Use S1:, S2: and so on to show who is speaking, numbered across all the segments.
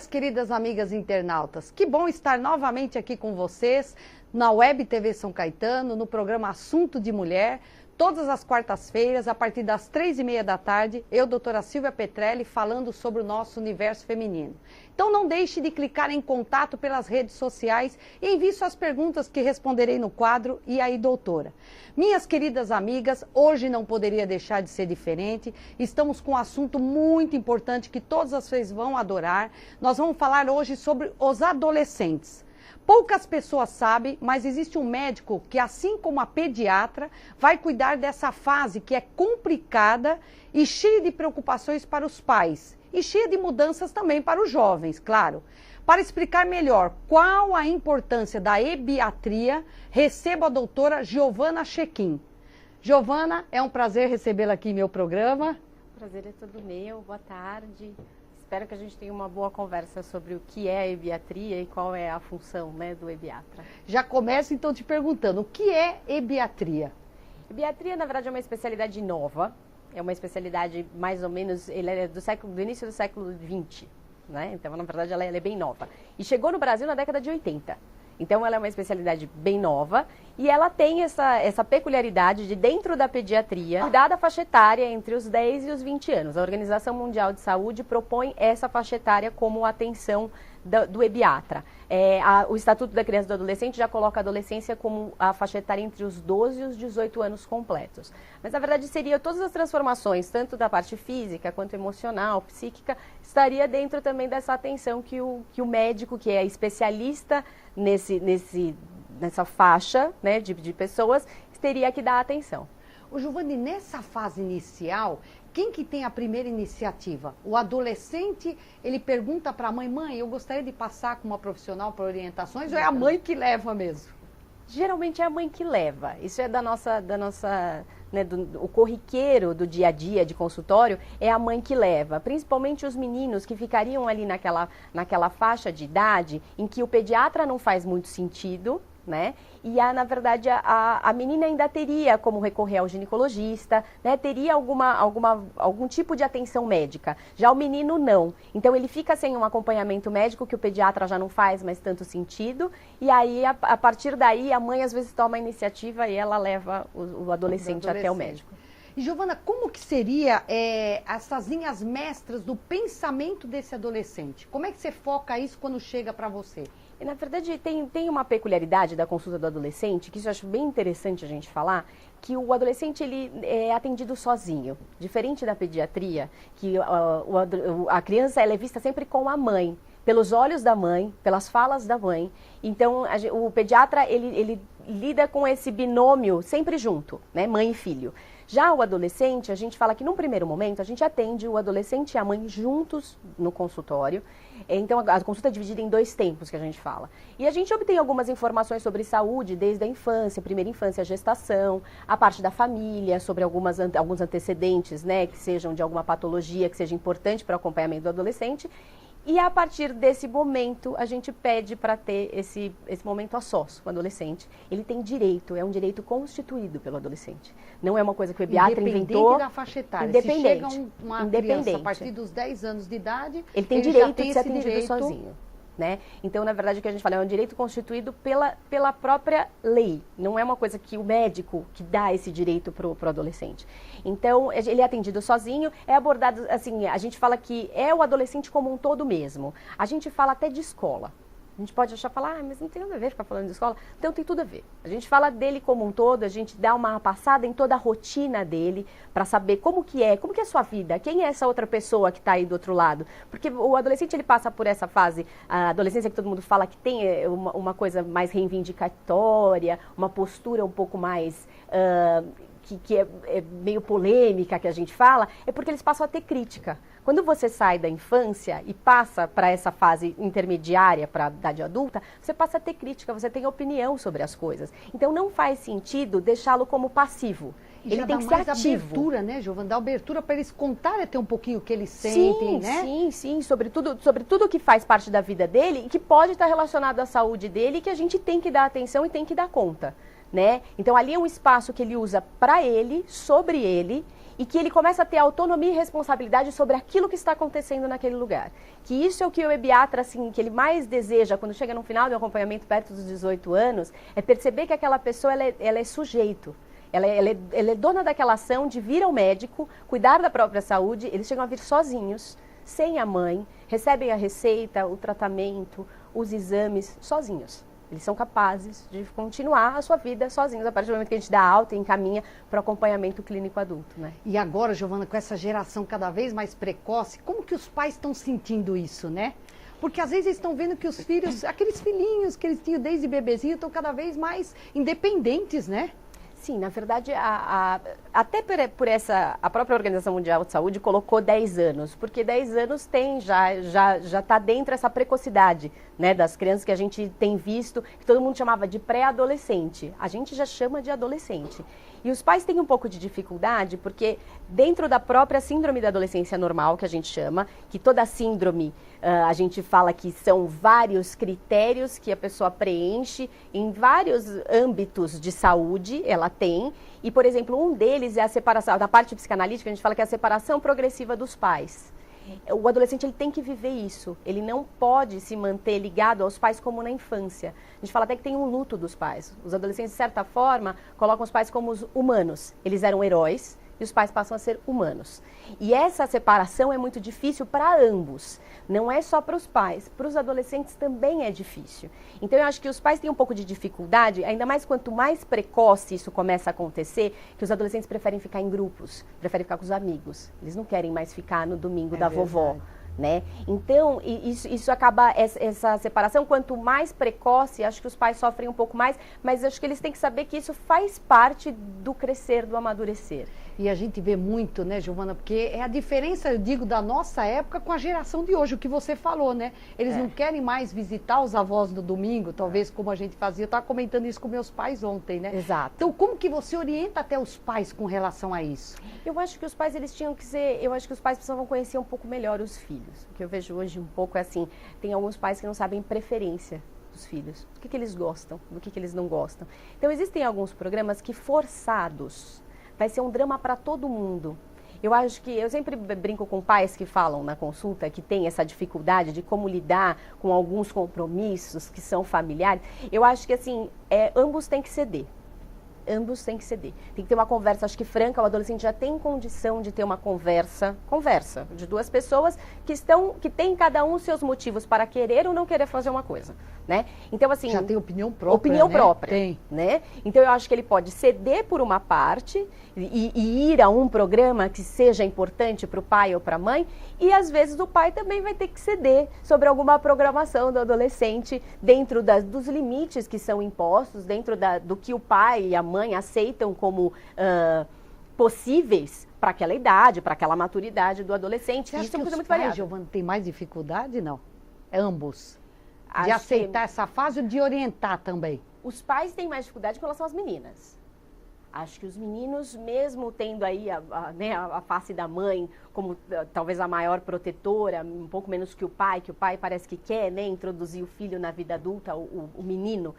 S1: Minhas queridas amigas internautas, que bom estar novamente aqui com vocês na Web TV São Caetano, no programa Assunto de Mulher, todas as quartas-feiras, a partir das 3h30 da tarde, eu, doutora Silvia Petrelli, falando sobre o nosso universo feminino. Então não deixe de clicar em contato pelas redes sociais e envie suas perguntas que responderei no quadro E aí, doutora? Minhas queridas amigas, hoje não poderia deixar de ser diferente, estamos com um assunto muito importante que todas vocês vão adorar. Nós vamos falar hoje sobre os adolescentes. Poucas pessoas sabem, mas existe um médico que, assim como a pediatra, vai cuidar dessa fase que é complicada e cheia de preocupações para os pais. E cheia de mudanças também para os jovens, claro. Para explicar melhor qual a importância da ebiatria, recebo a doutora Giovana Chequim. Giovana, é um prazer recebê-la aqui em meu programa.
S2: O prazer é todo meu, boa tarde. Espero que a gente tenha uma boa conversa sobre o que é a ebiatria e qual é a função, né, do ebiatra.
S1: Já começo então te perguntando, o que é ebiatria?
S2: Ebiatria, na verdade, é uma especialidade nova, é uma especialidade mais ou menos, ele é do início do século XX, né? Então, na verdade, ela é bem nova. E chegou no Brasil na década de 80. Então, ela é uma especialidade bem nova e ela tem essa peculiaridade de, dentro da pediatria, cuidar da faixa etária entre os 10 e os 20 anos. A Organização Mundial de Saúde propõe essa faixa etária como atenção do ebiatra. O Estatuto da Criança e do Adolescente já coloca a adolescência como a faixa etária entre os 12 e os 18 anos completos. Mas, na verdade, seria todas as transformações, tanto da parte física quanto emocional, psíquica, estaria dentro também dessa atenção que o médico, que é especialista nessa faixa, né, de pessoas, teria que dar atenção.
S1: Ô Giovani, nessa fase inicial, quem que tem a primeira iniciativa? O adolescente, ele pergunta para a mãe, eu gostaria de passar com uma profissional para orientações, ou é a mãe que leva mesmo?
S2: Geralmente é a mãe que leva. Isso é né, o corriqueiro do dia a dia de consultório, é a mãe que leva. Principalmente os meninos que ficariam ali naquela faixa de idade em que o pediatra não faz muito sentido, né? E, na verdade, a menina ainda teria como recorrer ao ginecologista, né? Teria algum tipo de atenção médica. Já o menino, não. Então, ele fica sem um acompanhamento médico que o pediatra já não faz mais tanto sentido. E aí, a partir daí, a mãe, às vezes, toma a iniciativa e ela leva o adolescente até o médico.
S1: E, Giovana, como que seria essas linhas mestras do pensamento desse adolescente? Como é que você foca isso quando chega para você?
S2: E, na verdade, tem uma peculiaridade da consulta do adolescente, que isso eu acho bem interessante a gente falar, que o adolescente ele é atendido sozinho. Diferente da pediatria, que a criança ela é vista sempre com a mãe, pelos olhos da mãe, pelas falas da mãe. Então, o pediatra ele lida com esse binômio sempre junto, né, mãe e filho. Já o adolescente, a gente fala que num primeiro momento a gente atende o adolescente e a mãe juntos no consultório. Então a consulta é dividida em 2 tempos que a gente fala. E a gente obtém algumas informações sobre saúde desde a infância, primeira infância, a gestação, a parte da família, sobre alguns antecedentes, né, que sejam de alguma patologia que seja importante para o acompanhamento do adolescente. E a partir desse momento, a gente pede para ter esse momento a sós com o adolescente. Ele tem direito, é um direito constituído pelo adolescente. Não é uma coisa que o ebiatra inventou.
S1: Independente da faixa etária.
S2: Independente.
S1: Se chega uma criança a partir dos 10 anos de idade,
S2: ele tem direito de ser atendido sozinho. Né? Então, na verdade, o que a gente fala é um direito constituído pela própria lei. Não é uma coisa que o médico que dá esse direito para o adolescente. Então, ele é atendido sozinho, é abordado, assim, a gente fala que é o adolescente como um todo mesmo. A gente fala até de escola. A gente pode falar, mas não tem nada a ver ficar falando de escola. Então, tem tudo a ver. A gente fala dele como um todo, a gente dá uma passada em toda a rotina dele, para saber como que é a sua vida, quem é essa outra pessoa que está aí do outro lado. Porque o adolescente, ele passa por essa fase, a adolescência que todo mundo fala que tem uma coisa mais reivindicatória, uma postura um pouco mais... que é meio polêmica, que a gente fala, é porque eles passam a ter crítica. Quando você sai da infância e passa para essa fase intermediária, para a idade adulta, você passa a ter crítica, você tem opinião sobre as coisas. Então, não faz sentido deixá-lo como passivo. Ele tem que ser ativo.
S1: Abertura, né, Giovana? Dá abertura para eles contarem até um pouquinho o que eles sentem, né?
S2: Sim, sobre tudo que faz parte da vida dele e que pode estar relacionado à saúde dele e que a gente tem que dar atenção e tem que dar conta. né? Então ali é um espaço que ele usa para ele, sobre ele, e que ele começa a ter autonomia e responsabilidade sobre aquilo que está acontecendo naquele lugar. Que isso é o que o ebiatra, assim, que ele mais deseja quando chega no final do acompanhamento perto dos 18 anos, é perceber que aquela pessoa ela é sujeito. Ela é dona daquela ação de vir ao médico, cuidar da própria saúde. Eles chegam a vir sozinhos, sem a mãe, recebem a receita, o tratamento, os exames, sozinhos. Eles são capazes de continuar a sua vida sozinhos, a partir do momento que a gente dá alta e encaminha para o acompanhamento clínico adulto, né?
S1: E agora, Giovana, com essa geração cada vez mais precoce, como que os pais estão sentindo isso, né? Porque às vezes eles estão vendo que os filhos, aqueles filhinhos que eles tinham desde bebezinho, estão cada vez mais independentes, né?
S2: Sim, na verdade, até por essa, a própria Organização Mundial de Saúde colocou 10 anos, porque 10 anos já está dentro essa precocidade, né, das crianças que a gente tem visto, que todo mundo chamava de pré-adolescente. A gente já chama de adolescente. E os pais têm um pouco de dificuldade, porque dentro da própria síndrome da adolescência normal, que a gente chama, que toda síndrome, a gente fala que são vários critérios que a pessoa preenche em vários âmbitos de saúde, ela tem. E, por exemplo, um deles é a separação, da parte psicanalítica, a gente fala que é a separação progressiva dos pais. O adolescente ele tem que viver isso, ele não pode se manter ligado aos pais como na infância. A gente fala até que tem um luto dos pais. Os adolescentes, de certa forma, colocam os pais como os humanos. Eles eram heróis e os pais passam a ser humanos. E essa separação é muito difícil para ambos. Não é só para os pais, para os adolescentes também é difícil. Então eu acho que os pais têm um pouco de dificuldade, ainda mais quanto mais precoce isso começa a acontecer, que os adolescentes preferem ficar em grupos, preferem ficar com os amigos. Eles não querem mais ficar no domingo da vovó. Né? Então, isso acaba, essa separação, quanto mais precoce, acho que os pais sofrem um pouco mais, mas acho que eles têm que saber que isso faz parte do crescer, do amadurecer.
S1: E a gente vê muito, né, Giovana, porque é a diferença, eu digo, da nossa época com a geração de hoje, o que você falou, né? Eles não querem mais visitar os avós no domingo, talvez como a gente fazia. Eu estava comentando isso com meus pais ontem, né?
S2: Exato.
S1: Então, como que você orienta até os pais com relação a isso?
S2: Eu acho que os pais, eles tinham que ser, eu acho que os pais precisavam conhecer um pouco melhor os filhos. O que eu vejo hoje um pouco é assim, tem alguns pais que não sabem preferência dos filhos, do que eles gostam, do que eles não gostam. Então, existem alguns programas que, forçados, vai ser um drama para todo mundo. Eu acho que, eu sempre brinco com pais que falam na consulta que tem essa dificuldade de como lidar com alguns compromissos que são familiares. Eu acho que, assim, ambos têm que ceder. Ambos têm que ceder. Tem que ter uma conversa, acho que franca, o adolescente já tem condição de ter uma conversa de duas pessoas que têm cada um seus motivos para querer ou não querer fazer uma coisa, né? Então, assim...
S1: Já tem opinião própria,
S2: Opinião
S1: né?
S2: própria,
S1: Tem.
S2: né? Então, eu acho que ele pode ceder por uma parte e ir a um programa que seja importante para o pai ou para a mãe, e às vezes o pai também vai ter que ceder sobre alguma programação do adolescente dentro dos limites que são impostos, dentro do que o pai e a mãe aceitam como possíveis para aquela idade, para aquela maturidade do adolescente.
S1: Você acha que os pais, Giovana, tem mais dificuldade? Não. Ambos. De aceitar essa fase ou de orientar também?
S2: Os pais têm mais dificuldade com relação às meninas. Acho que os meninos, mesmo tendo aí a face da mãe como talvez a maior protetora, um pouco menos que o pai parece que quer, né, introduzir o filho na vida adulta, o menino.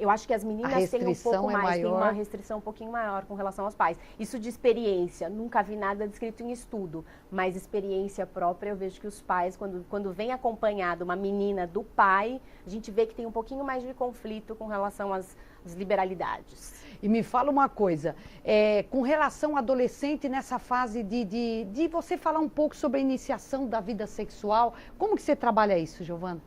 S2: Eu acho que as meninas têm um pouco mais, têm uma restrição um pouquinho maior com relação aos pais. Isso de experiência, nunca vi nada descrito em estudo, mas experiência própria, eu vejo que os pais, quando vem acompanhado uma menina do pai, a gente vê que tem um pouquinho mais de conflito com relação às liberalidades.
S1: E me fala uma coisa, com relação ao adolescente nessa fase de você falar um pouco sobre a iniciação da vida sexual, como que você trabalha isso, Giovana?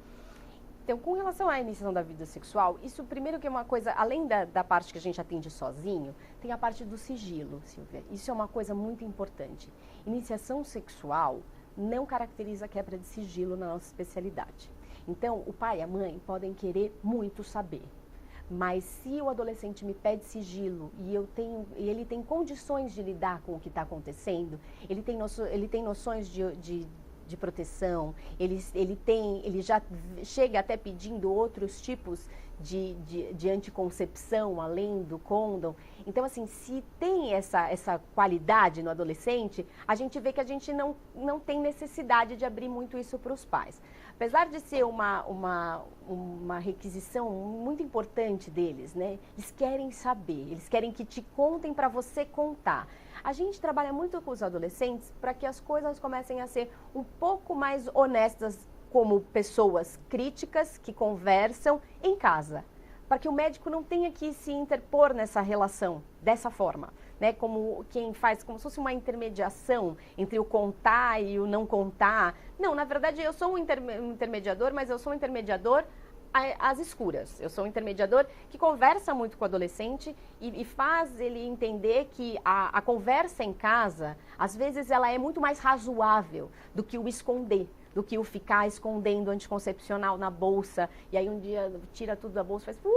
S2: Então, com relação à iniciação da vida sexual, isso primeiro que é uma coisa, além da parte que a gente atende sozinho, tem a parte do sigilo, Silvia. Isso é uma coisa muito importante. Iniciação sexual não caracteriza quebra de sigilo na nossa especialidade. Então, o pai e a mãe podem querer muito saber. Mas se o adolescente me pede sigilo e ele tem condições de lidar com o que está acontecendo, ele tem noções de proteção, ele já chega até pedindo outros tipos de anticoncepção, além do condom. Então, assim, se tem essa qualidade no adolescente, a gente vê que a gente não tem necessidade de abrir muito isso para os pais. apesar de ser uma requisição muito importante deles, né? Eles querem saber, eles querem que te contem para você contar. A gente trabalha muito com os adolescentes para que as coisas comecem a ser um pouco mais honestas como pessoas críticas que conversam em casa, para que o médico não tenha que se interpor nessa relação dessa forma, né? Como quem faz, como se fosse uma intermediação entre o contar e o não contar. Não, na verdade eu sou um intermediador, mas eu sou um intermediador às escuras. Eu sou um intermediador que conversa muito com o adolescente e faz ele entender que a conversa em casa, às vezes ela é muito mais razoável do que o esconder, do que o ficar escondendo anticoncepcional na bolsa, e aí um dia tira tudo da bolsa e faz,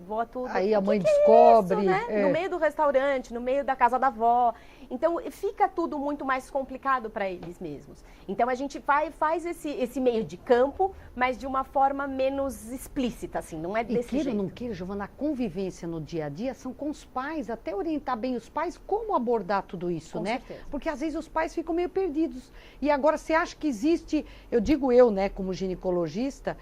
S2: voa tudo.
S1: Aí a mãe descobre.
S2: É isso, né? No meio do restaurante, no meio da casa da avó. Então, fica tudo muito mais complicado para eles mesmos. Então, a gente faz esse meio de campo, mas de uma forma menos explícita, assim, não é desse jeito.
S1: E não queira, Giovana, a convivência no dia a dia são com os pais, até orientar bem os pais como abordar tudo isso,
S2: Com
S1: né?
S2: certeza.
S1: Porque às vezes os pais ficam meio perdidos. E agora, você acha que existe, eu digo eu, né, como ginecologista,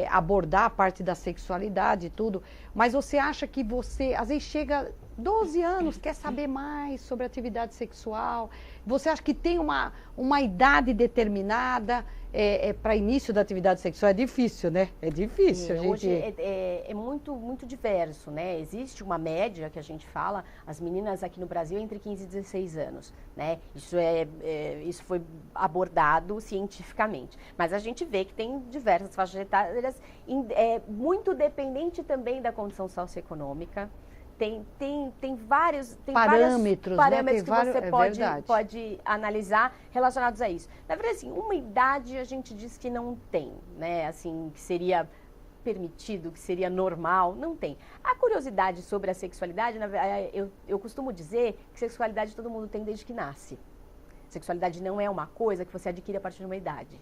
S1: abordar a parte da sexualidade e tudo, mas você acha que você, às vezes chega 12 anos, quer saber mais sobre atividade sexual, você acha que tem uma idade determinada para início da atividade sexual? É difícil, né? É difícil.
S2: Hoje é muito, muito diverso, né? Existe uma média que a gente fala, as meninas aqui no Brasil entre 15 e 16 anos, né? Isso foi abordado cientificamente. Mas a gente vê que tem diversas faixas etárias, muito dependente também da condição socioeconômica. Tem vários
S1: parâmetros, né?
S2: Que você pode analisar relacionados a isso. Na verdade, assim, uma idade a gente diz que não tem, né? Assim, que seria permitido, que seria normal, não tem. A curiosidade sobre a sexualidade, eu costumo dizer que sexualidade todo mundo tem desde que nasce. Sexualidade não é uma coisa que você adquire a partir de uma idade.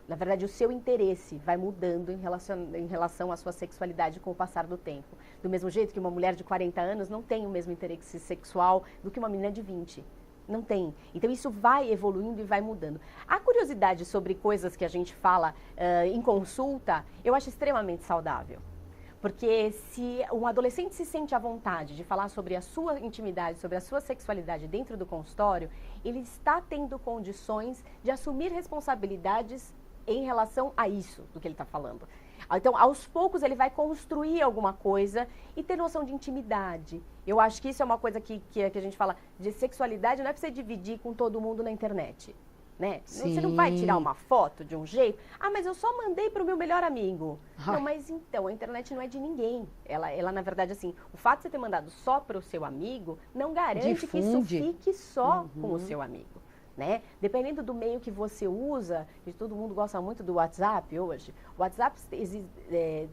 S2: Na verdade, o seu interesse vai mudando em relação à sua sexualidade com o passar do tempo. Do mesmo jeito que uma mulher de 40 anos não tem o mesmo interesse sexual do que uma menina de 20. Não tem. Então, isso vai evoluindo e vai mudando. A curiosidade sobre coisas que a gente fala em consulta, eu acho extremamente saudável. Porque se um adolescente se sente à vontade de falar sobre a sua intimidade, sobre a sua sexualidade dentro do consultório, ele está tendo condições de assumir responsabilidades em relação a isso, do que ele está falando. Então, aos poucos, ele vai construir alguma coisa e ter noção de intimidade. Eu acho que isso é uma coisa que a gente fala de sexualidade, não é para você dividir com todo mundo na internet, né?
S1: Sim.
S2: Você não vai tirar uma foto de um jeito, mas eu só mandei para o meu melhor amigo. Não, mas então, a internet não é de ninguém. Ela, na verdade, assim, o fato de você ter mandado só para o seu amigo não garante que isso fique só com o seu amigo. Né? Dependendo do meio que você usa, e todo mundo gosta muito do WhatsApp hoje, o WhatsApp,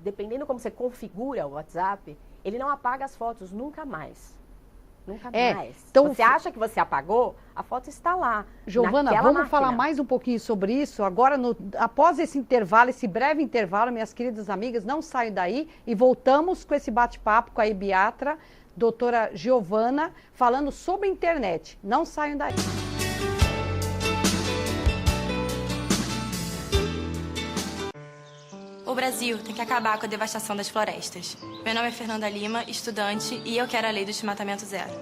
S2: dependendo como você configura o WhatsApp, ele não apaga as fotos nunca mais. Nunca mais. Então, você acha que você apagou, a foto está lá.
S1: Giovana, vamos falar mais um pouquinho sobre isso. Agora, após esse intervalo, esse breve intervalo, minhas queridas amigas, não saiam daí e voltamos com esse bate-papo com a ebiatra, doutora Giovana, falando sobre a internet. Não saiam daí.
S3: O Brasil tem que acabar com a devastação das florestas. Meu nome é Fernanda Lima, estudante, e eu quero a lei do desmatamento zero.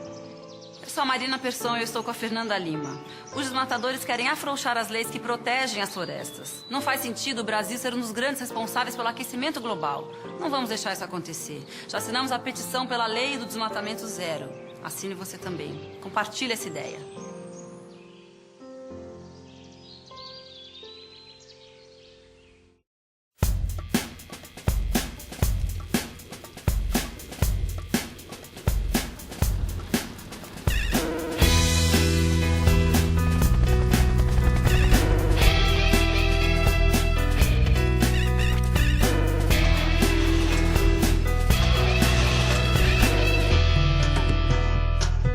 S4: Eu sou a Marina Persson e eu estou com a Fernanda Lima. Os desmatadores querem afrouxar as leis que protegem as florestas. Não faz sentido o Brasil ser um dos grandes responsáveis pelo aquecimento global. Não vamos deixar isso acontecer. Já assinamos a petição pela lei do desmatamento zero. Assine você também. Compartilhe essa ideia.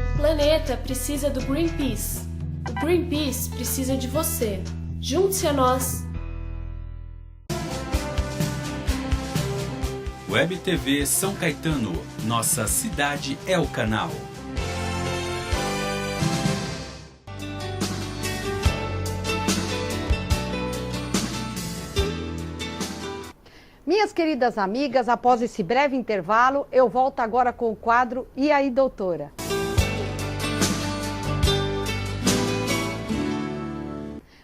S5: O planeta precisa do Greenpeace. O Greenpeace precisa de você. Junte-se a nós.
S6: Web TV São Caetano. Nossa cidade é o canal.
S1: Minhas queridas amigas, após esse breve intervalo, eu volto agora com o quadro E aí, doutora?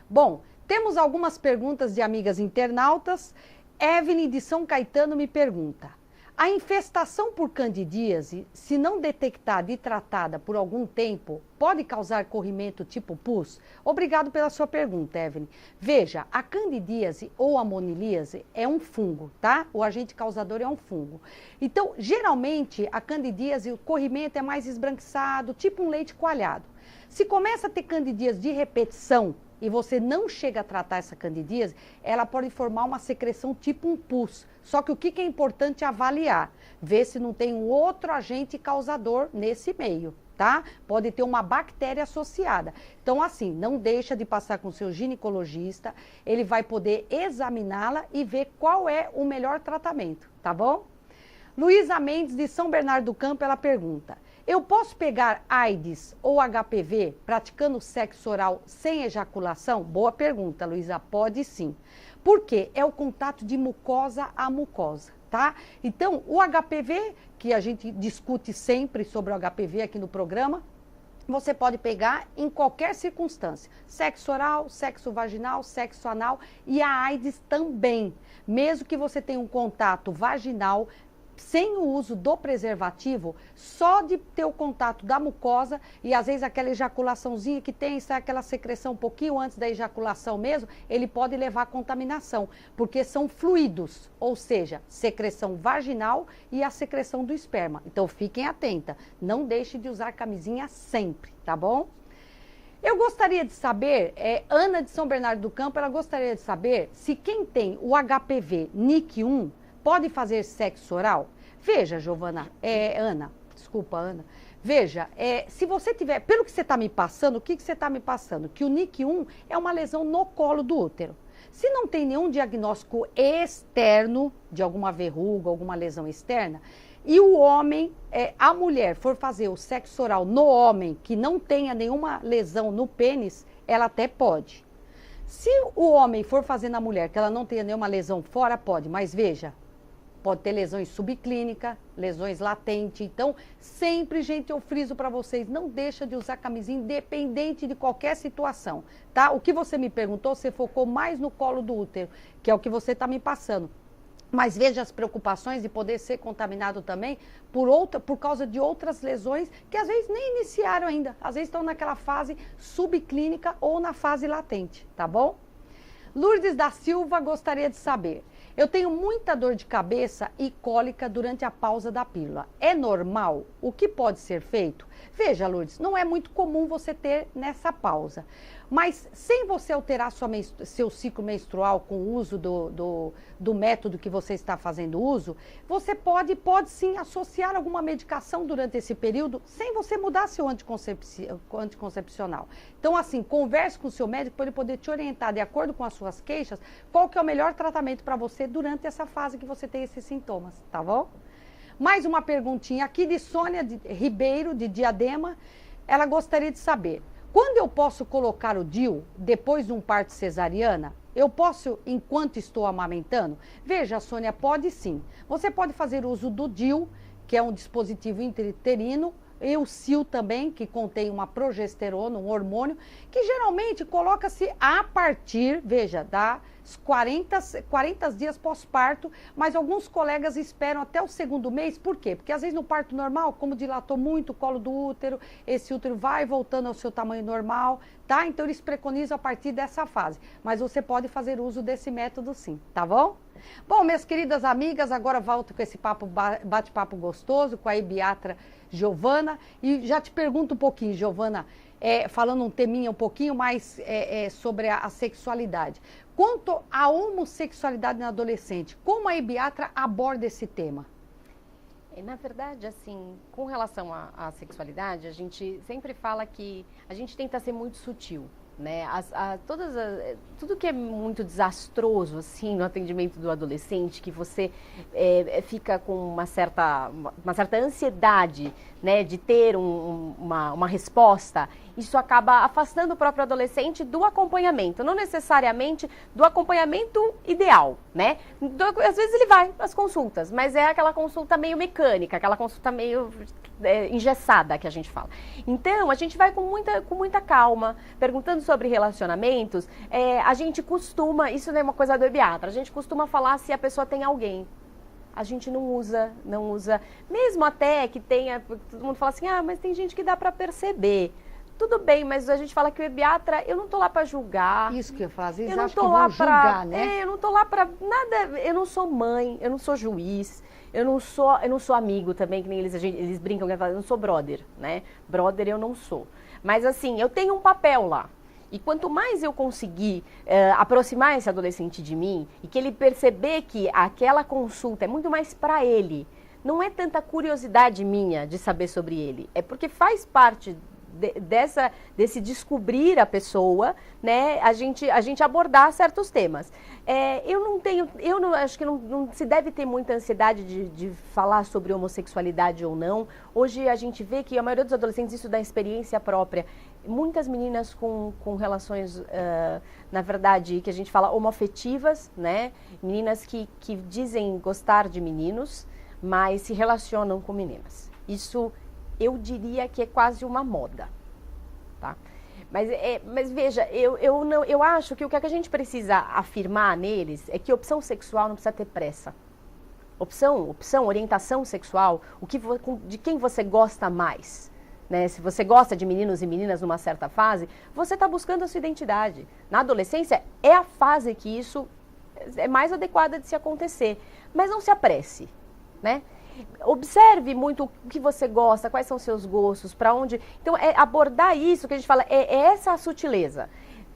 S1: Bom, temos algumas perguntas de amigas internautas. Evelyn de São Caetano me pergunta: a infestação por candidíase, se não detectada e tratada por algum tempo, pode causar corrimento tipo pus? Obrigado pela sua pergunta, Evelyn. Veja, a candidíase ou a monilíase é um fungo, tá? O agente causador é um fungo. Então, geralmente, a candidíase, o corrimento é mais esbranquiçado, tipo um leite coalhado. Se começa a ter candidíase de repetição, e você não chega a tratar essa candidíase, ela pode formar uma secreção tipo um pus. Só que o que é importante avaliar? Ver se não tem um outro agente causador nesse meio, tá? Pode ter uma bactéria associada. Então, assim, não deixa de passar com o seu ginecologista, ele vai poder examiná-la e ver qual é o melhor tratamento, tá bom? Luísa Mendes, de São Bernardo do Campo, ela pergunta: eu posso pegar AIDS ou HPV praticando sexo oral sem ejaculação? Boa pergunta, Luísa. Pode sim. Por quê? É o contato de mucosa a mucosa, tá? Então, o HPV, que a gente discute sempre sobre o HPV aqui no programa, você pode pegar em qualquer circunstância. Sexo oral, sexo vaginal, sexo anal e a AIDS também. Mesmo que você tenha um contato vaginal, sem o uso do preservativo, só de ter o contato da mucosa e às vezes aquela ejaculaçãozinha que tem, sai aquela secreção um pouquinho antes da ejaculação mesmo, ele pode levar a contaminação, porque são fluidos, ou seja, secreção vaginal e a secreção do esperma. Então fiquem atentas, não deixe de usar camisinha sempre, tá bom? Eu gostaria de saber, Ana de São Bernardo do Campo, ela gostaria de saber se quem tem o HPV NIC1 pode fazer sexo oral? Veja, Ana, veja, se você tiver, pelo que você está me passando, o que você está me passando? Que o NIC1 é uma lesão no colo do útero. Se não tem nenhum diagnóstico externo, de alguma verruga, alguma lesão externa, e o homem, a mulher for fazer o sexo oral no homem, que não tenha nenhuma lesão no pênis, ela até pode. Se o homem for fazer na mulher, que ela não tenha nenhuma lesão fora, pode, mas veja, pode ter lesões subclínicas, lesões latentes. Então, sempre, gente, eu friso para vocês, não deixa de usar camisinha independente de qualquer situação, tá? O que você me perguntou, você focou mais no colo do útero, que é o que você está me passando. Mas veja as preocupações de poder ser contaminado também por causa de outras lesões que às vezes nem iniciaram ainda. Às vezes estão naquela fase subclínica ou na fase latente, tá bom? Lourdes da Silva gostaria de saber: eu tenho muita dor de cabeça e cólica durante a pausa da pílula. É normal? O que pode ser feito? Veja, Lourdes, não é muito comum você ter nessa pausa. Mas sem você alterar seu ciclo menstrual com o uso do método que você está fazendo uso, você pode sim associar alguma medicação durante esse período sem você mudar seu anticoncepcional. Então, assim, converse com o seu médico para ele poder te orientar de acordo com as suas queixas, qual que é o melhor tratamento para você durante essa fase que você tem esses sintomas, tá bom? Mais uma perguntinha aqui de Sônia Ribeiro, de Diadema. Ela gostaria de saber: quando eu posso colocar o DIU depois de um parto cesariana? Eu posso enquanto estou amamentando? Veja, Sônia, pode sim. Você pode fazer uso do DIU, que é um dispositivo intrauterino, e o SIL também, que contém uma progesterona, um hormônio, que geralmente coloca-se a partir, veja, das 40 dias pós-parto, mas alguns colegas esperam até o segundo mês. Por quê? Porque às vezes no parto normal, como dilatou muito o colo do útero, esse útero vai voltando ao seu tamanho normal, tá? Então eles preconizam a partir dessa fase. Mas você pode fazer uso desse método sim, tá bom? Bom, minhas queridas amigas, agora volto com esse bate-papo gostoso com a ebiatra Giovana. E já te pergunto um pouquinho, Giovana, falando um teminha um pouquinho mais sobre a sexualidade. Quanto à homossexualidade na adolescente, como a ebiatra aborda esse tema?
S2: Na verdade, assim, com relação à sexualidade, a gente sempre fala que a gente tenta ser muito sutil, né? Tudo que é muito desastroso, assim, no atendimento do adolescente, que você fica com uma certa ansiedade, né, de ter uma resposta, isso acaba afastando o próprio adolescente do acompanhamento, não necessariamente do acompanhamento ideal, né? Às vezes ele vai às consultas, mas é aquela consulta meio mecânica, aquela consulta meio engessada que a gente fala. Então, a gente vai com muita calma, perguntando sobre relacionamentos. A gente costuma, isso não é uma coisa do ebiatra, a gente costuma falar se a pessoa tem alguém. A gente não usa, mesmo até que tenha, todo mundo fala assim, mas tem gente que dá para perceber. Tudo bem, mas a gente fala que o ebiatra, eu não tô lá para julgar.
S1: Isso que eu falo, às vezes
S2: eu não
S1: acho
S2: tô
S1: que
S2: lá
S1: vão julgar, né?
S2: eu não tô lá para nada, eu não sou mãe, eu não sou juiz, eu não sou amigo também, que nem eles brincam, eu não sou brother, né? Brother eu não sou. Mas assim, eu tenho um papel lá. E quanto mais eu conseguir aproximar esse adolescente de mim e que ele perceber que aquela consulta é muito mais para ele, não é tanta curiosidade minha de saber sobre ele, é porque faz parte desse descobrir a pessoa, né, a gente abordar certos temas. Acho que não se deve ter muita ansiedade de falar sobre homossexualidade ou não. Hoje a gente vê que a maioria dos adolescentes, isso da experiência própria, muitas meninas com relações, na verdade, que a gente fala homoafetivas, né, meninas que dizem gostar de meninos, mas se relacionam com meninas. Isso eu diria que é quase uma moda, tá? Mas veja, eu acho que o que a gente precisa afirmar neles é que opção sexual não precisa ter pressa. Opção, orientação sexual, de quem você gosta mais, né? Se você gosta de meninos e meninas numa certa fase, você está buscando a sua identidade. Na adolescência é a fase que isso é mais adequada de se acontecer, mas não se apresse, né? Observe muito o que você gosta, quais são os seus gostos, para onde... Então, abordar isso que a gente fala, essa a sutileza.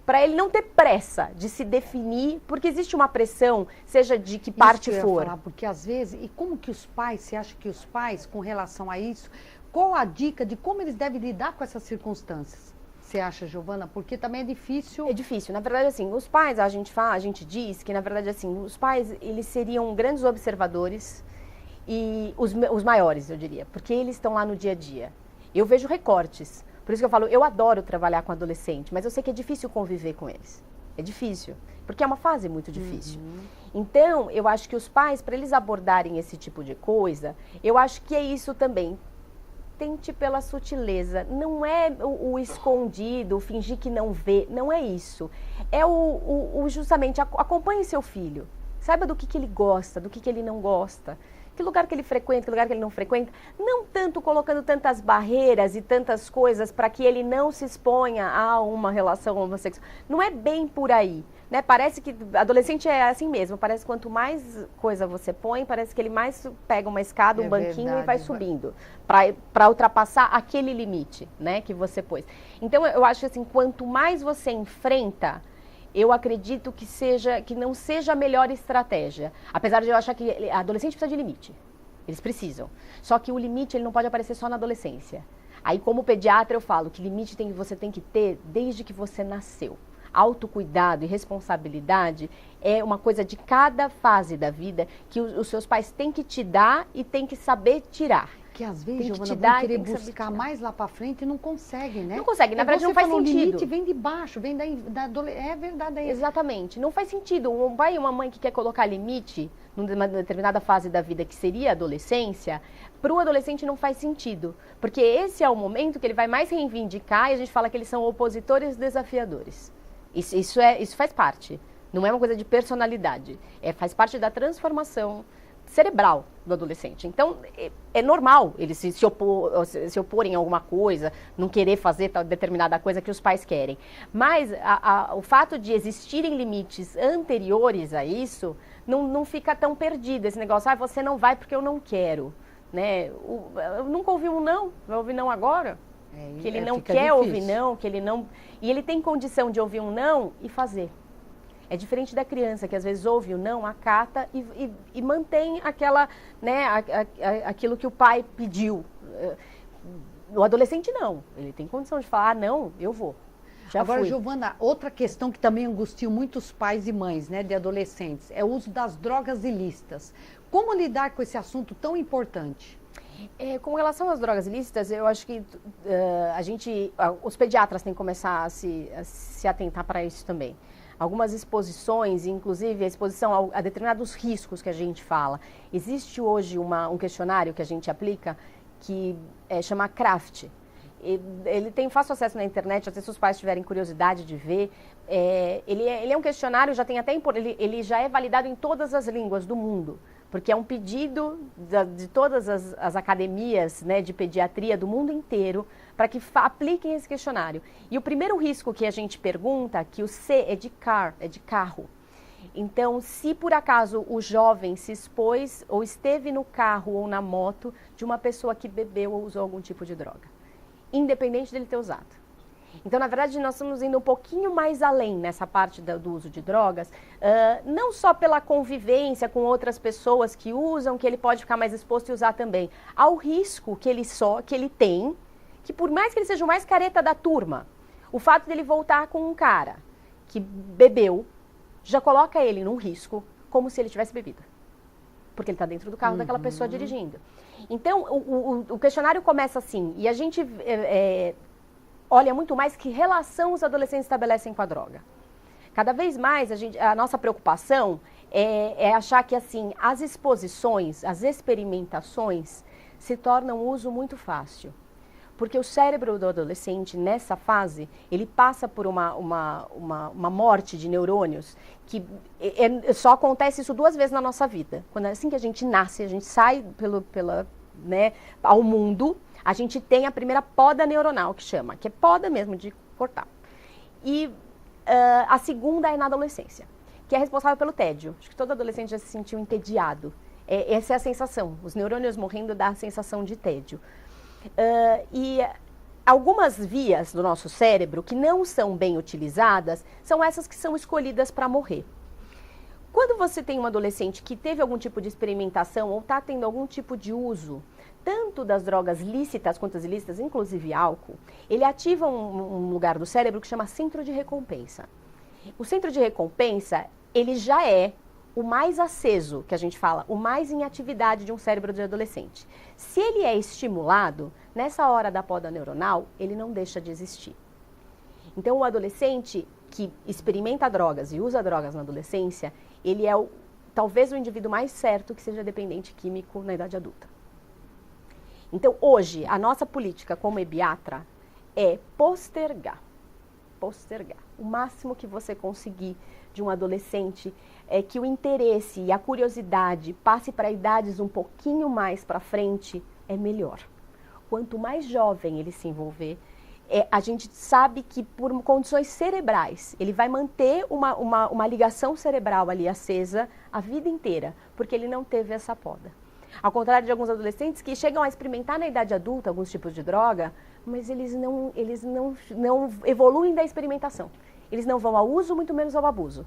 S2: Para ele não ter pressa de se definir, porque existe uma pressão, seja de que parte
S1: isso que
S2: for.
S1: Eu ia falar, porque às vezes, e como que os pais, você acha que os pais, com relação a isso, qual a dica de como eles devem lidar com essas circunstâncias? Você acha, Giovana? Porque também é difícil...
S2: É difícil. Na verdade, assim, os pais, a gente diz que, na verdade, assim, os pais, eles seriam grandes observadores, e os maiores, eu diria, porque eles estão lá no dia a dia. Eu vejo recortes, por isso que eu falo, eu adoro trabalhar com adolescente, mas eu sei que é difícil conviver com eles. É difícil, porque é uma fase muito difícil. Então, eu acho que os pais, para eles abordarem esse tipo de coisa, eu acho que é isso também. Tente pela sutileza, não é o escondido, o fingir que não vê, não é isso. É justamente, acompanhe seu filho, saiba do que ele gosta, do que ele não gosta. Que lugar que ele frequenta, que lugar que ele não frequenta, não tanto colocando tantas barreiras e tantas coisas para que ele não se exponha a uma relação homossexual. Não é bem por aí, né? Parece que adolescente é assim mesmo, parece que quanto mais coisa você põe, parece que ele mais pega uma escada, um banquinho verdade, e vai subindo para ultrapassar aquele limite, né, que você pôs. Então, eu acho assim, quanto mais você enfrenta, eu acredito que não seja a melhor estratégia. Apesar de eu achar que adolescente precisa de limite. Eles precisam. Só que o limite ele não pode aparecer só na adolescência. Aí, como pediatra, eu falo que limite você tem que ter desde que você nasceu. Autocuidado e responsabilidade é uma coisa de cada fase da vida que os seus pais têm que te dar e têm que saber tirar.
S1: Que às vezes, Giovana, vão querer buscar mais lá para frente e não conseguem, né?
S2: Não consegue, na verdade não faz sentido. O
S1: limite vem de baixo, vem da adolescência. É verdade.
S2: Exatamente, não faz sentido. Um pai e uma mãe que quer colocar limite numa determinada fase da vida, que seria a adolescência, para o adolescente não faz sentido. Porque esse é o momento que ele vai mais reivindicar e a gente fala que eles são opositores desafiadores. Isso faz parte. Não é uma coisa de personalidade. Faz parte da transformação cerebral do adolescente. Então, é normal eles se oporem a alguma coisa, não querer fazer tal determinada coisa que os pais querem. Mas o fato de existirem limites anteriores a isso, não fica tão perdido esse negócio. Você não vai porque eu não quero. Né? Eu nunca ouvi um não, vai ouvir não agora? Que ele não quer ouvir não, que ele não... E ele tem condição de ouvir um não e fazer. É diferente da criança, que às vezes ouve o não, acata e mantém aquilo que o pai pediu. O adolescente não, ele tem condição de falar, não, eu vou.
S1: Agora, Giovana, outra questão que também angustia muitos pais e mães, né, de adolescentes, é o uso das drogas ilícitas. Como lidar com esse assunto tão importante?
S2: Com relação às drogas ilícitas, eu acho que os pediatras têm que começar a se atentar para isso também. Algumas exposições, inclusive a exposição a determinados riscos que a gente fala. Existe hoje um questionário que a gente aplica que chama CRAFT. Ele tem fácil acesso na internet, até se os pais tiverem curiosidade de ver. Ele é um questionário, ele já é validado em todas as línguas do mundo, porque é um pedido de todas as academias, né, de pediatria do mundo inteiro para que apliquem esse questionário. E o primeiro risco que a gente pergunta, que o C é de carro. Então, se por acaso o jovem se expôs ou esteve no carro ou na moto de uma pessoa que bebeu ou usou algum tipo de droga, independente dele ter usado. Então, na verdade, nós estamos indo um pouquinho mais além nessa parte do uso de drogas, não só pela convivência com outras pessoas que usam, que ele pode ficar mais exposto e usar também, ao risco que ele tem, que por mais que ele seja o mais careta da turma, o fato dele voltar com um cara que bebeu, já coloca ele num risco, como se ele tivesse bebido. Porque ele está dentro do carro daquela pessoa dirigindo. Então, o questionário começa assim, e a gente olha muito mais que relação os adolescentes estabelecem com a droga. Cada vez mais, a nossa preocupação é achar que, assim, as exposições, as experimentações, se tornam um uso muito fácil. Porque o cérebro do adolescente, nessa fase, ele passa por uma morte de neurônios que só acontece isso 2 vezes na nossa vida. Assim que a gente nasce, a gente sai ao mundo, a gente tem a primeira poda neuronal, que é poda mesmo, de cortar. E a segunda é na adolescência, que é responsável pelo tédio. Acho que todo adolescente já se sentiu entediado. Essa é a sensação. Os neurônios morrendo dá a sensação de tédio. E algumas vias do nosso cérebro que não são bem utilizadas são essas que são escolhidas para morrer. Quando você tem um adolescente que teve algum tipo de experimentação ou está tendo algum tipo de uso, tanto das drogas lícitas quanto as ilícitas, inclusive álcool, ele ativa um lugar do cérebro que chama centro de recompensa. O centro de recompensa, ele já é o mais aceso, que a gente fala, o mais em atividade de um cérebro de adolescente. Se ele é estimulado, nessa hora da poda neuronal, ele não deixa de existir. Então, o adolescente que experimenta drogas e usa drogas na adolescência, ele é talvez o indivíduo mais certo que seja dependente químico na idade adulta. Então, hoje, a nossa política como ebiatra é postergar o máximo que você conseguir de um adolescente, que o interesse e a curiosidade passe para idades um pouquinho mais para frente, é melhor. Quanto mais jovem ele se envolver, a gente sabe que por condições cerebrais, ele vai manter uma ligação cerebral ali acesa a vida inteira, porque ele não teve essa poda. Ao contrário de alguns adolescentes que chegam a experimentar na idade adulta alguns tipos de droga, mas eles não evoluem da experimentação. Eles não vão ao uso, muito menos ao abuso.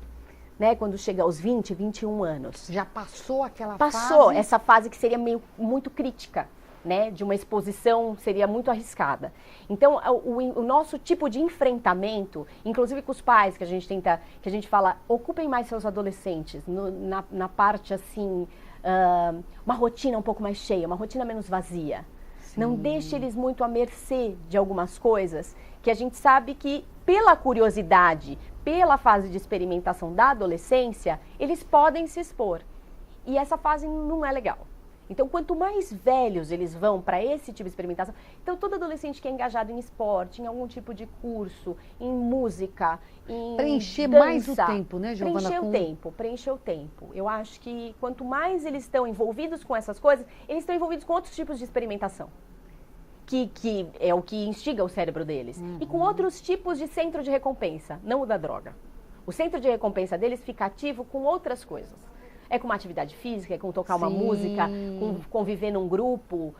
S2: Né? Quando chega aos 20, 21 anos.
S1: Já passou aquela
S2: fase? Passou essa fase que seria muito crítica, né? De uma exposição seria muito arriscada. Então, o nosso tipo de enfrentamento, inclusive com os pais, que a gente fala, ocupem mais seus adolescentes na parte assim, uma rotina um pouco mais cheia, uma rotina menos vazia. Sim. Não deixe eles muito à mercê de algumas coisas que a gente sabe que, pela curiosidade, pela fase de experimentação da adolescência, eles podem se expor. E essa fase não é legal. Então, quanto mais velhos eles vão para esse tipo de experimentação... Então, todo adolescente que é engajado em esporte, em algum tipo de curso, em música, em
S1: preencher
S2: dança,
S1: mais o tempo, né, Giovana?
S2: Preencher o tempo. Eu acho que quanto mais eles estão envolvidos com essas coisas, eles estão envolvidos com outros tipos de experimentação. Que é o que instiga o cérebro deles. Uhum. E com outros tipos de centro de recompensa, não o da droga. O centro de recompensa deles fica ativo com outras coisas. É com uma atividade física, é com tocar uma música, com conviver num grupo,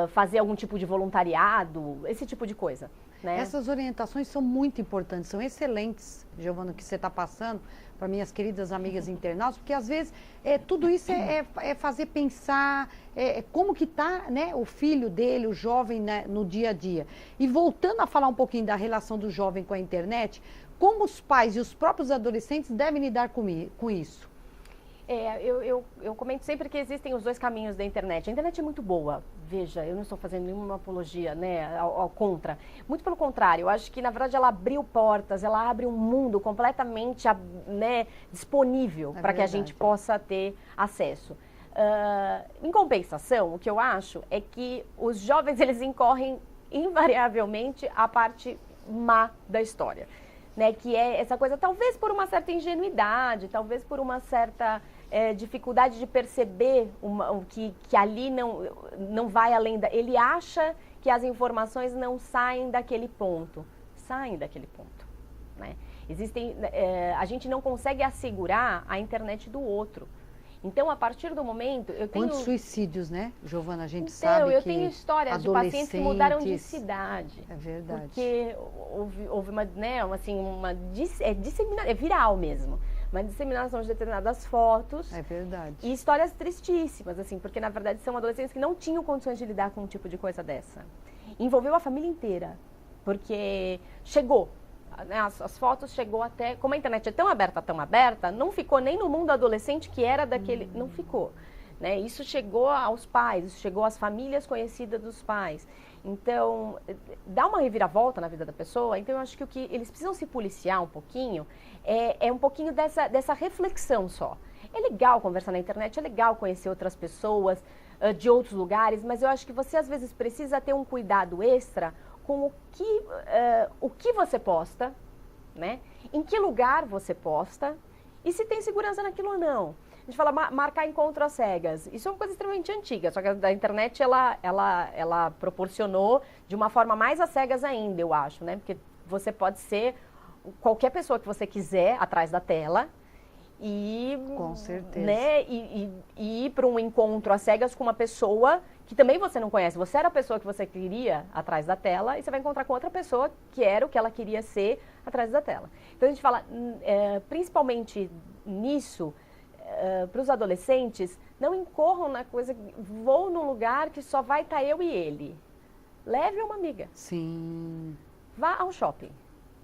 S2: fazer algum tipo de voluntariado, esse tipo de coisa. Né?
S1: Essas orientações são muito importantes, são excelentes, Giovana, que você está passando, para minhas queridas amigas internautas, porque às vezes tudo isso é fazer pensar como que está, né, o filho dele, o jovem, né, no dia a dia. E voltando a falar um pouquinho da relação do jovem com a internet, como os pais e os próprios adolescentes devem lidar com isso?
S2: Eu comento sempre que existem os dois caminhos da internet. A internet é muito boa, veja, eu não estou fazendo nenhuma apologia, né, ao contra. Muito pelo contrário, eu acho que na verdade ela abriu portas, ela abre um mundo completamente, né, disponível para que a gente possa ter acesso. Em compensação, o que eu acho é que os jovens eles incorrem invariavelmente a parte má da história. Né, que é essa coisa, talvez por uma certa ingenuidade, talvez por uma certa dificuldade de perceber que ali não vai além da... Ele acha que as informações não saem daquele ponto. Saem daquele ponto. Né? A gente não consegue assegurar a internet do outro. Então, a partir do momento...
S1: Quantos suicídios, né, Giovana? A gente sabe que
S2: eu tenho histórias de pacientes que mudaram de cidade.
S1: É verdade.
S2: Porque houve uma, né, assim, é viral mesmo. Uma disseminação de determinadas fotos.
S1: É verdade.
S2: E histórias tristíssimas, assim, porque na verdade são adolescentes que não tinham condições de lidar com um tipo de coisa dessa. Envolveu a família inteira, porque chegou. As fotos chegou até... Como a internet é tão aberta, não ficou nem no mundo adolescente que era daquele... Não ficou. Né? Isso chegou aos pais, isso chegou às famílias conhecidas dos pais. Então, dá uma reviravolta na vida da pessoa. Então, eu acho que o que eles precisam se policiar um pouquinho é um pouquinho dessa reflexão só. É legal conversar na internet, é legal conhecer outras pessoas de outros lugares, mas eu acho que você, às vezes, precisa ter um cuidado extra com o que você posta, né? Em que lugar você posta e se tem segurança naquilo ou não. A gente fala marcar encontro às cegas. Isso é uma coisa extremamente antiga, só que a internet ela proporcionou de uma forma mais às cegas ainda, eu acho, né? Porque você pode ser qualquer pessoa que você quiser atrás da tela e...
S1: Com certeza.
S2: Né? E ir para um encontro às cegas com uma pessoa que também você não conhece. Você era a pessoa que você queria atrás da tela e você vai encontrar com outra pessoa que era o que ela queria ser atrás da tela. Então a gente fala, principalmente nisso, para os adolescentes, não incorram na coisa, vou num lugar que só vai estar eu e ele. Leve uma amiga.
S1: Sim.
S2: Vá ao shopping,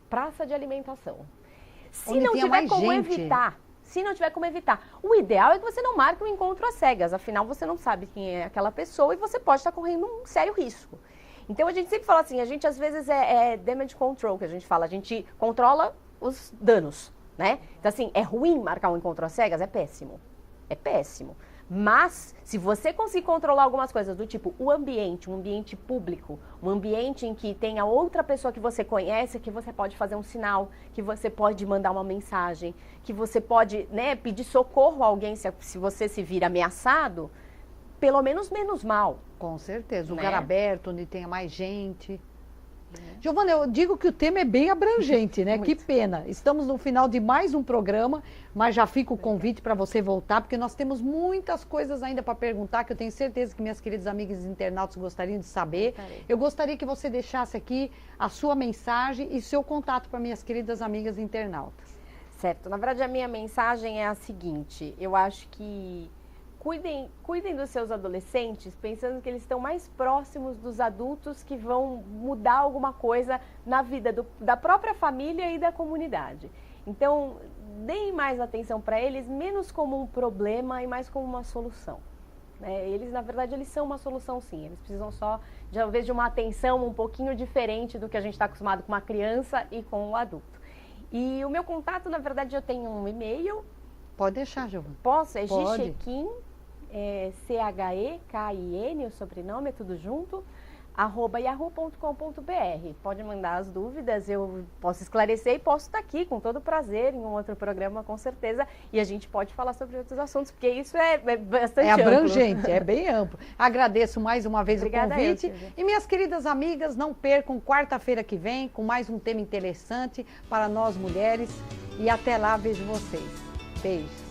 S2: praça de alimentação. Se
S1: Onde
S2: não tiver como
S1: gente.
S2: evitar, o ideal é que você não marque um encontro às cegas, afinal você não sabe quem é aquela pessoa e você pode estar correndo um sério risco. Então a gente sempre fala assim, a gente às vezes é damage control, que a gente fala, a gente controla os danos, né? Então assim, é ruim marcar um encontro às cegas? É péssimo. É péssimo. Mas, se você conseguir controlar algumas coisas do tipo um ambiente público, um ambiente em que tenha outra pessoa que você conhece, que você pode fazer um sinal, que você pode mandar uma mensagem, que você pode, né, pedir socorro a alguém se você se vir ameaçado, pelo menos mal.
S1: Com certeza.
S2: Né?
S1: Lugar aberto, onde tenha mais gente. Giovana, eu digo que o tema é bem abrangente, né? Que pena. Estamos no final de mais um programa, mas já fica o convite para você voltar, porque nós temos muitas coisas ainda para perguntar, que eu tenho certeza que minhas queridas amigas internautas gostariam de saber. Eu gostaria que você deixasse aqui a sua mensagem e seu contato para minhas queridas amigas internautas.
S2: Certo. Na verdade, a minha mensagem é a seguinte. Eu acho que cuidem dos seus adolescentes, pensando que eles estão mais próximos dos adultos que vão mudar alguma coisa na vida da própria família e da comunidade. Então, deem mais atenção para eles, menos como um problema e mais como uma solução. Eles, na verdade, eles são uma solução sim, eles precisam só, talvez, de uma atenção um pouquinho diferente do que a gente está acostumado com uma criança e com o adulto. E o meu contato, na verdade, eu tenho um e-mail.
S1: Pode deixar, Giovana.
S2: Posso? É
S1: Pode.
S2: Gichekin, CHEKIN, o sobrenome é tudo junto, @yahoo.com.br. Pode mandar as dúvidas, eu posso esclarecer e posso estar aqui com todo prazer em um outro programa, com certeza. E a gente pode falar sobre outros assuntos, porque isso é bastante amplo.
S1: É abrangente, é bem amplo. Agradeço mais uma vez
S2: Obrigada
S1: o convite.
S2: eu,
S1: e minhas queridas amigas, não percam quarta-feira que vem com mais um tema interessante para nós mulheres. E até lá, vejo vocês. Beijos.